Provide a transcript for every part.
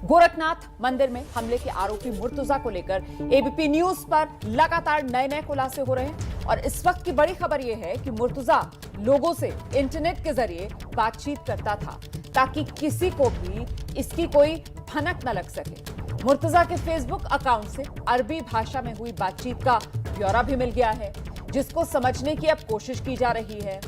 गोरखनाथ मंदिर में हमले के आरोपी मुर्तुजा को लेकर एबीपी न्यूज पर लगातार नए खुलासे हो रहे हैं और इस वक्त की बड़ी खबर यह है कि मुर्तुजा लोगों से इंटरनेट के जरिए बातचीत करता था ताकि किसी को भी इसकी कोई भनक न लग सके। मुर्तुजा के फेसबुक अकाउंट से अरबी भाषा में हुई बातचीत का ब्यौरा भी मिल गया है, जिसको समझने की अब कोशिश की जा रही है।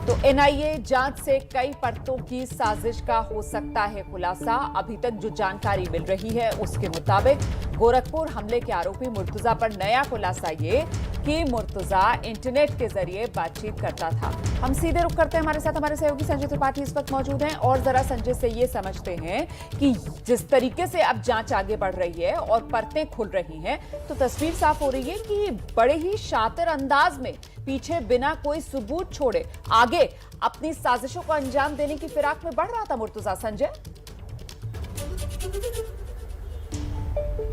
तो एनआईए जांच से कई परतों की साजिश का हो सकता है खुलासा। अभी तक जो जानकारी मिल रही है उसके मुताबिक गोरखपुर हमले के आरोपी मुर्तुजा पर नया खुलासा ये कि मुर्तुजा इंटरनेट के जरिए बातचीत करता था। हम सीधे रुख करते हैं, हमारे सहयोगी संजय त्रिपाठी इस वक्त मौजूद हैं और जरा संजय से ये समझते हैं कि जिस तरीके से अब जांच आगे बढ़ रही है और परतें खुल रही हैं, तो तस्वीर साफ हो रही है कि बड़े ही शातिर अंदाज में पीछे बिना कोई सबूत छोड़े आगे अपनी साजिशों को अंजाम देने की फिराक में बढ़ रहा था मुर्तुजा। संजय,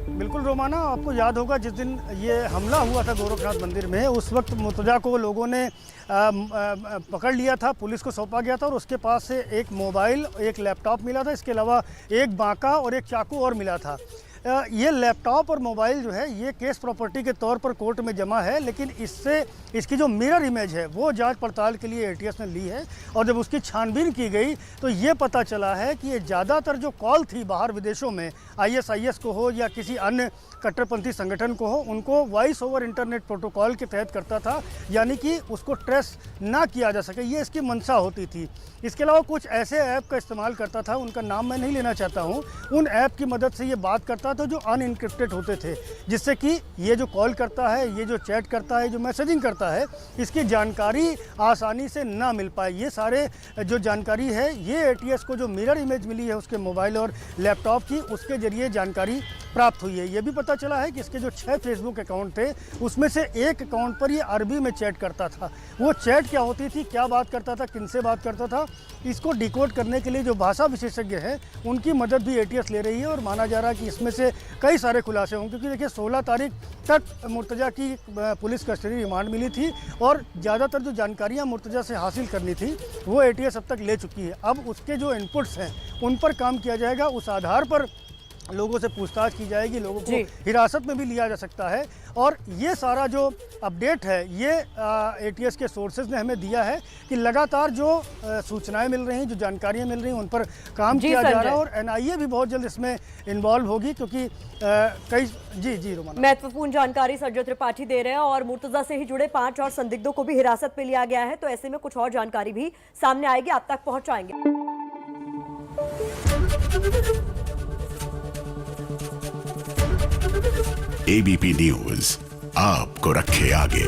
बिल्कुल रोमाना, आपको याद होगा जिस दिन ये हमला हुआ था गोरखनाथ मंदिर में, उस वक्त मुर्तुजा को लोगों ने पकड़ लिया था, पुलिस को सौंपा गया था और उसके पास से एक मोबाइल, एक लैपटॉप मिला था। इसके अलावा एक बांका और एक चाकू और मिला था। ये लैपटॉप और मोबाइल जो है ये केस प्रॉपर्टी के तौर पर कोर्ट में जमा है, लेकिन इससे इसकी जो मिरर इमेज है वो जांच पड़ताल के लिए एटीएस ने ली है और जब उसकी छानबीन की गई तो ये पता चला है कि ये ज़्यादातर जो कॉल थी बाहर विदेशों में आईएसआईएस को हो या किसी अन्य कट्टरपंथी संगठन को हो, उनको वॉइस ओवर इंटरनेट प्रोटोकॉल के तहत करता था, यानी कि उसको ट्रेस ना किया जा सके, ये इसकी मंशा होती थी। इसके अलावा कुछ ऐसे ऐप का इस्तेमाल करता था, उनका नाम मैं नहीं लेना चाहता हूँ, उन ऐप की मदद से ये बात करता था जो अनइनक्रिप्टेड होते थे, जिससे कि ये जो कॉल करता है, ये जो चैट करता है, जो मैसेजिंग करता है, इसकी जानकारी आसानी से ना मिल पाए। ये सारे जो जानकारी है ये एटीएस को जो मिरर इमेज मिली है उसके मोबाइल और लैपटॉप की, उसके जरिए जानकारी प्राप्त हुई है। ये भी पता चला है कि इसके जो 6 फेसबुक अकाउंट थे उसमें से एक अकाउंट पर ये अरबी में चैट करता था। वो चैट क्या होती थी, क्या बात करता था, किनसे बात करता था, इसको डिकोड करने के लिए जो भाषा विशेषज्ञ हैं उनकी मदद भी एटीएस ले रही है और माना जा रहा है कि इसमें से कई सारे खुलासे होंगे, क्योंकि देखिए 16 तारीख तक मुर्तुजा की पुलिस कस्टडी रिमांड मिली थी और ज़्यादातर जो जानकारियाँ मुर्तुजा से हासिल करनी थी वो एटीएस अब तक ले चुकी है। अब उसके जो इनपुट्स हैं उन पर काम किया जाएगा, उस आधार पर लोगों से पूछताछ की जाएगी, लोगों को हिरासत में भी लिया जा सकता है। और ये सारा जो अपडेट है ये एटीएस के सोर्सेज ने हमें दिया है कि लगातार जो सूचनाएं मिल रही हैं, जो जानकारियां मिल रही हैं, उन पर काम किया जा रहा है और एनआईए भी बहुत जल्द इसमें इन्वॉल्व होगी, क्योंकि कई जी रोमाना महत्वपूर्ण जानकारी संजय त्रिपाठी दे रहे हैं और मुर्तुजा से ही जुड़े 5 और संदिग्धों को भी हिरासत में लिया गया है, तो ऐसे में कुछ और जानकारी भी सामने आएगी, आप तक पहुंचाएंगे। एबीपी न्यूज आपको रखे आगे।